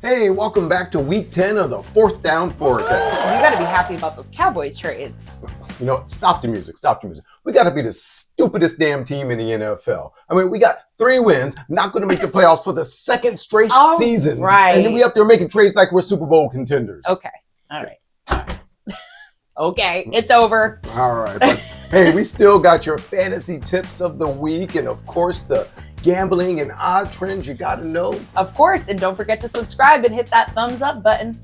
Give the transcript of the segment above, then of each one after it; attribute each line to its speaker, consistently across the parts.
Speaker 1: Hey, welcome back to week 10 of the fourth down forecast.
Speaker 2: You got to be happy about those Cowboys trades.
Speaker 1: You know, stop the music. We got to be the stupidest damn team in the NFL. I mean, we got 3 wins, not going to make the playoffs for the second straight season.
Speaker 2: Right.
Speaker 1: And then we up there making trades like we're Super Bowl contenders.
Speaker 2: Okay. All right. Okay, it's over.
Speaker 1: All right. But hey, we still got your fantasy tips of the week and, of course, the gambling and odd trends you got to know.
Speaker 2: Of course, and don't forget to subscribe and hit that thumbs up button.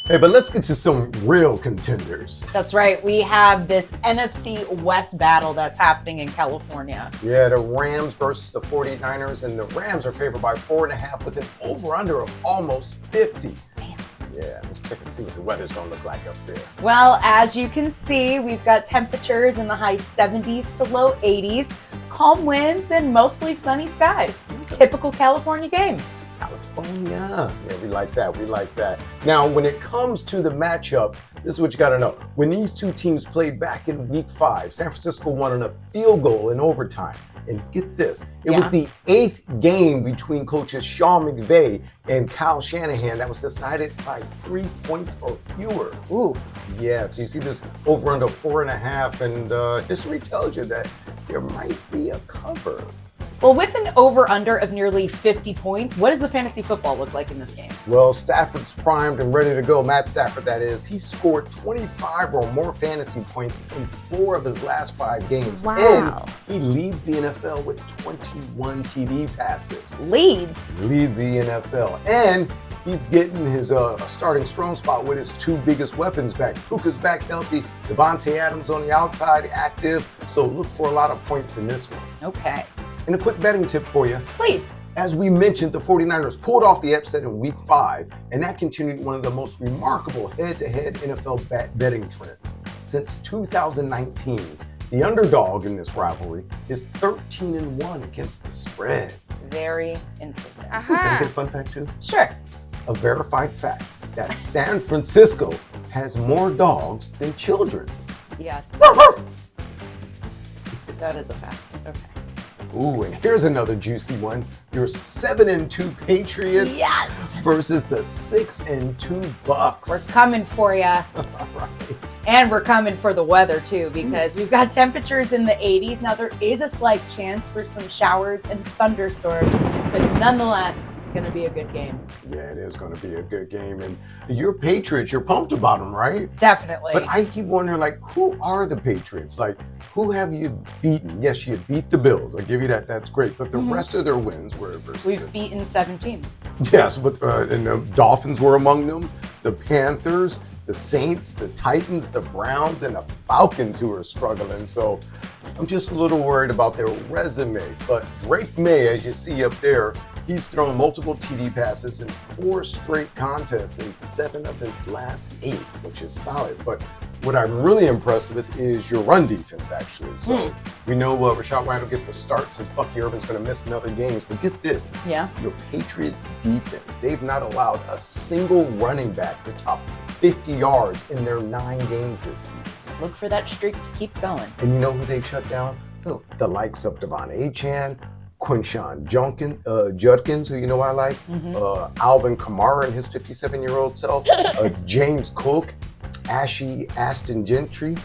Speaker 1: Hey, but let's get to some real contenders.
Speaker 2: That's right. We have this NFC West battle that's happening in California.
Speaker 1: Yeah, the Rams versus the 49ers, and the Rams are favored by 4.5 with an over-under of almost 50.
Speaker 2: Damn.
Speaker 1: Yeah, let's check and see what the weather's going to look like up there.
Speaker 2: Well, as you can see, we've got temperatures in the high 70s to low 80s, calm winds, and mostly sunny skies. Typical California game.
Speaker 1: California. Yeah, we like that. Now, when it comes to the matchup, this is what you got to know. When these two teams played back in week 5, San Francisco won on a field goal in overtime. And get this, it was the 8th game between coaches Sean McVay and Kyle Shanahan that was decided by 3 points or fewer.
Speaker 2: Ooh.
Speaker 1: Yeah, so you see this over under 4.5, and history tells you that there might be a cover.
Speaker 2: Well, with an over-under of nearly 50 points, what does the fantasy football look like in this game?
Speaker 1: Well, Stafford's primed and ready to go. Matt Stafford, that is. He scored 25 or more fantasy points in 4 of his last 5 games.
Speaker 2: Wow.
Speaker 1: And he leads the NFL with 21 TD passes.
Speaker 2: Leads
Speaker 1: the NFL. And he's getting his starting strong spot with his 2 biggest weapons back. Puka's back healthy. Devontae Adams on the outside active. So look for a lot of points in this one.
Speaker 2: Okay.
Speaker 1: And a quick betting tip for you.
Speaker 2: Please.
Speaker 1: As we mentioned, the 49ers pulled off the upset in week 5, and that continued one of the most remarkable head-to-head NFL betting trends. Since 2019, the underdog in this rivalry is 13-1 against the spread.
Speaker 2: Very interesting.
Speaker 1: Can I get a fun fact too?
Speaker 2: Sure.
Speaker 1: A verified fact that San Francisco has more dogs than children.
Speaker 2: Yes. That is a fact. Okay.
Speaker 1: Ooh, and here's another juicy one. Your 7-2 Patriots versus the 6-2 Bucks.
Speaker 2: We're coming for ya.
Speaker 1: Right.
Speaker 2: And we're coming for the weather too, because we've got temperatures in the 80s. Now there is a slight chance for some showers and thunderstorms, but nonetheless, going to be a good game.
Speaker 1: Yeah, it is going to be a good game. And you're Patriots, you're pumped about them, right?
Speaker 2: Definitely.
Speaker 1: But I keep wondering, like, who are the Patriots? Like, who have you beaten? Yes, you beat the Bills. I'll give you that. That's great. But the rest of their wins were versus
Speaker 2: We've beaten 7 teams.
Speaker 1: Yes, but and the Dolphins were among them. The Panthers, the Saints, the Titans, the Browns, and the Falcons who are struggling. So I'm just a little worried about their resume. But Drake May, as you see up there, he's thrown multiple TD passes in 4 straight contests in 7 of his last 8, which is solid. But what I'm really impressed with is your run defense, actually. So we know Rashad White will get the start since Bucky Irvin's going to miss another games. But get this.
Speaker 2: Yeah.
Speaker 1: Your Patriots defense, they've not allowed a single running back to top 50 yards in their 9 games this season.
Speaker 2: Look for that streak to keep going.
Speaker 1: And you know who they've shut down?
Speaker 2: Who?
Speaker 1: The likes of Devon Achane, Quinshawn Judkins, who you know I like, Alvin Kamara and his 57-year-old self, James Cook, Ashton Gentry.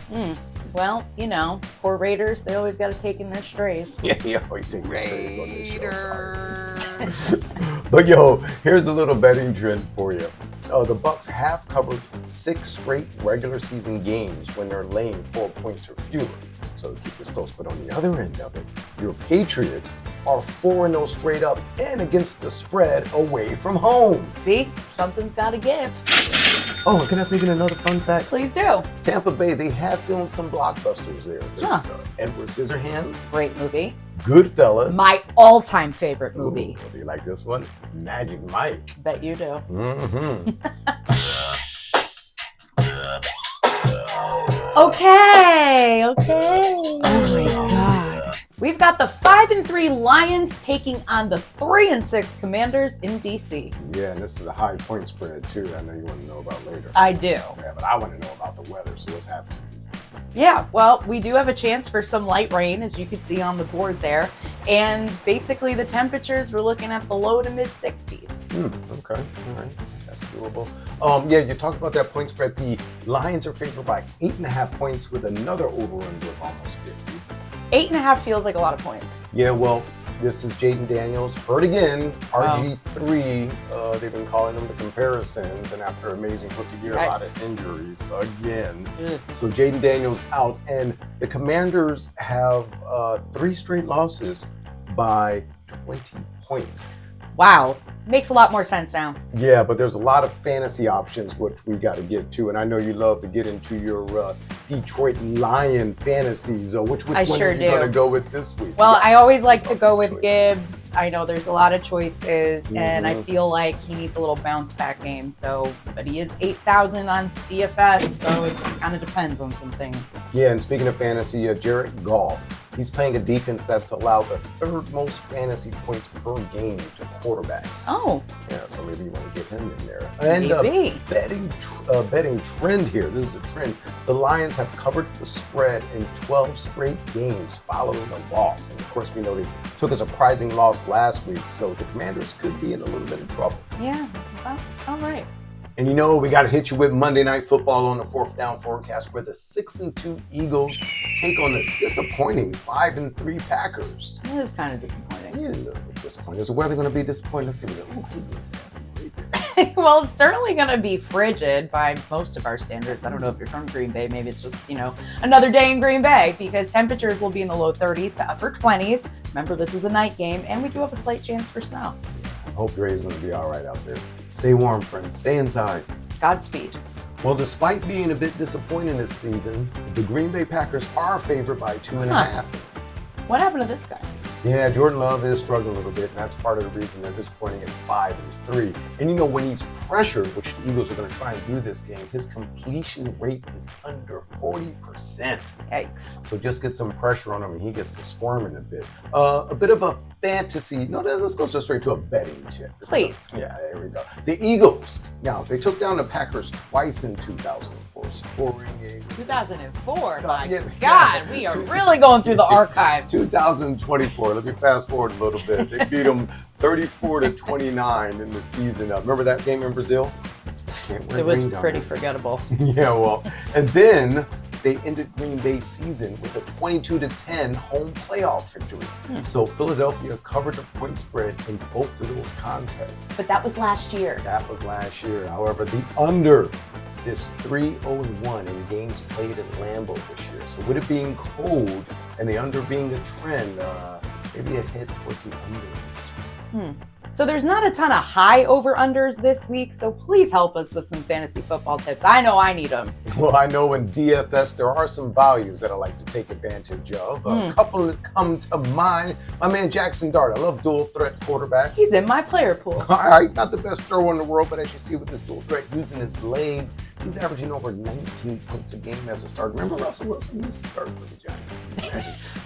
Speaker 2: Well, you know, poor Raiders, they always got to take in their strays.
Speaker 1: Yeah, you always take their strays on this show. Sorry. But yo, here's a little betting trend for you. The Bucks have covered 6 straight regular season games when they're laying 4 points or fewer. So keep this close. But on the other end of it, your Patriots are 4-0 straight up and against the spread away from home.
Speaker 2: See, something's got to give.
Speaker 1: Oh, can I sneak in another fun fact?
Speaker 2: Please do.
Speaker 1: Tampa Bay, they have filmed some blockbusters there. There's Edward Scissorhands,
Speaker 2: Great movie.
Speaker 1: Goodfellas.
Speaker 2: My all-time favorite movie.
Speaker 1: Ooh, do you like this one? Magic Mike.
Speaker 2: Bet you do. Okay. Oh my God. We've got the 5-3 Lions taking on the 3-6 Commanders in DC.
Speaker 1: Yeah, and this is a high point spread too. I know you want to know about later.
Speaker 2: I do.
Speaker 1: Yeah, but I want to know about the weather. So what's happening?
Speaker 2: Yeah, well, we do have a chance for some light rain, as you can see on the board there. And basically the temperatures, we're looking at the low to mid 60s.
Speaker 1: Okay, all right. That's doable. Yeah, you talked about that point spread. The Lions are favored by 8.5 points with another over-under of almost 50.
Speaker 2: 8.5 feels like a lot of points.
Speaker 1: Yeah, well, this is Jaden Daniels. Hurt again. RG3, they've been calling him the comparisons. And after amazing rookie year, a lot of injuries again. So Jaden Daniels out. And the Commanders have 3 straight losses by 20 points.
Speaker 2: Wow. Makes a lot more sense now.
Speaker 1: Yeah, but there's a lot of fantasy options which we got to get to, and I know you love to get into your Detroit Lion fantasies. Which one are you going to go with this week?
Speaker 2: Well, I always like to go with Gibbs. I know there's a lot of choices, and I feel like he needs a little bounce back game. So, but he is 8,000 on DFS, so it just kind of depends on some things.
Speaker 1: Yeah, and speaking of fantasy, Jared Goff. He's playing a defense that's allowed the 3rd most fantasy points per game to quarterbacks.
Speaker 2: Oh.
Speaker 1: Yeah, so maybe you want to get him in there. And betting trend here. This is a trend. The Lions have covered the spread in 12 straight games following a loss. And of course, we know they took a surprising loss last week, so the Commanders could be in a little bit of trouble.
Speaker 2: Yeah, all right.
Speaker 1: And you know, we got to hit you with Monday Night Football on the 4th Down forecast, where the 6-2 Eagles take on the disappointing 5-3 Packers.
Speaker 2: It is kind of disappointing.
Speaker 1: Yeah, a little bit disappointing. Is the weather going to be disappointing? Let's see.
Speaker 2: Well, it's certainly going to be frigid by most of our standards. I don't know if you're from Green Bay. Maybe it's just, another day in Green Bay, because temperatures will be in the low 30s to upper 20s. Remember, this is a night game, and we do have a slight chance for snow.
Speaker 1: I hope Dre's going to be all right out there. Stay warm, friends. Stay inside.
Speaker 2: Godspeed.
Speaker 1: Well, despite being a bit disappointing this season, the Green Bay Packers are favored by 2.5.
Speaker 2: What happened to this guy?
Speaker 1: Yeah, Jordan Love is struggling a little bit, and that's part of the reason they're disappointing at 5-3. And when he's pressured, which the Eagles are going to try and do this game, his completion rate is under 40%.
Speaker 2: Yikes.
Speaker 1: So just get some pressure on him, and he gets to squirming a bit. A bit of a fantasy. No, let's go straight to a betting tip.
Speaker 2: Please.
Speaker 1: Yeah, there we go. The Eagles. Now, they took down the Packers twice in 2004, scoring a
Speaker 2: 2004. My God, we are really going through the archives.
Speaker 1: 2024. Let me fast forward a little bit. They beat them 34-29 in the season. Remember that game in Brazil?
Speaker 2: It was pretty forgettable.
Speaker 1: Yeah, well, and then they ended Green Bay's season with a 22-10 home playoff victory. So Philadelphia covered the point spread in both of those contests.
Speaker 2: But that was last year.
Speaker 1: However, the under is 3-1 in games played in Lambeau this year. So with it being cold and the under being a trend, maybe a hit towards the under this week.
Speaker 2: So there's not a ton of high over-unders this week, so please help us with some fantasy football tips. I know I need them.
Speaker 1: Well, I know in DFS there are some values that I like to take advantage of. A couple that come to mind. My man Jackson Dart. I love dual threat quarterbacks.
Speaker 2: He's in my player pool.
Speaker 1: All right, not the best thrower in the world, but as you see with this dual threat, using his legs, he's averaging over 19 points a game as a starter. Remember Russell Wilson used to start for the Giants?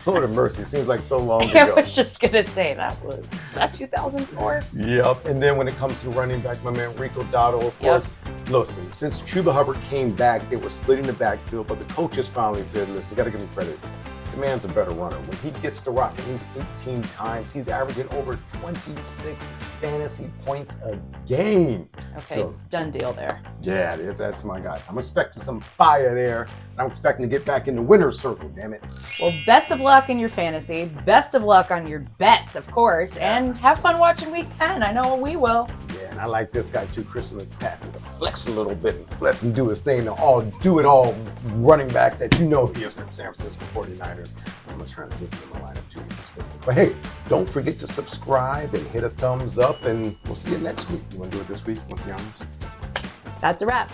Speaker 1: Lord have mercy, it seems like so long ago.
Speaker 2: I was just going to say was that 2004?
Speaker 1: Yep, and then when it comes to running back, my man Rico Dotto, of course. Listen, since Chuba Hubbard came back, they were splitting the backfield, but the coaches finally said, listen, we got to give him credit. The man's a better runner. When he gets to rock at least 18 times, he's averaging over 26 fantasy points a game.
Speaker 2: Okay,
Speaker 1: so,
Speaker 2: done deal there.
Speaker 1: Yeah, that's my guy. So I'm expecting some fire there, and I'm expecting to get back in the winner's circle, damn it.
Speaker 2: Well, best of luck in your fantasy. Best of luck on your bets, of course, and have fun watching Week 10. I know we will.
Speaker 1: Yeah, and I like this guy too, Christian McCaffrey, to flex a little bit and flex and do his thing, the do-it-all running back that he is with San Francisco 49ers. I'm going to try and see if I'm going to line up too expensive. But hey, don't forget to subscribe and hit a thumbs up, and we'll see you next week. You want to do it this week? Want to be honest?
Speaker 2: That's a wrap.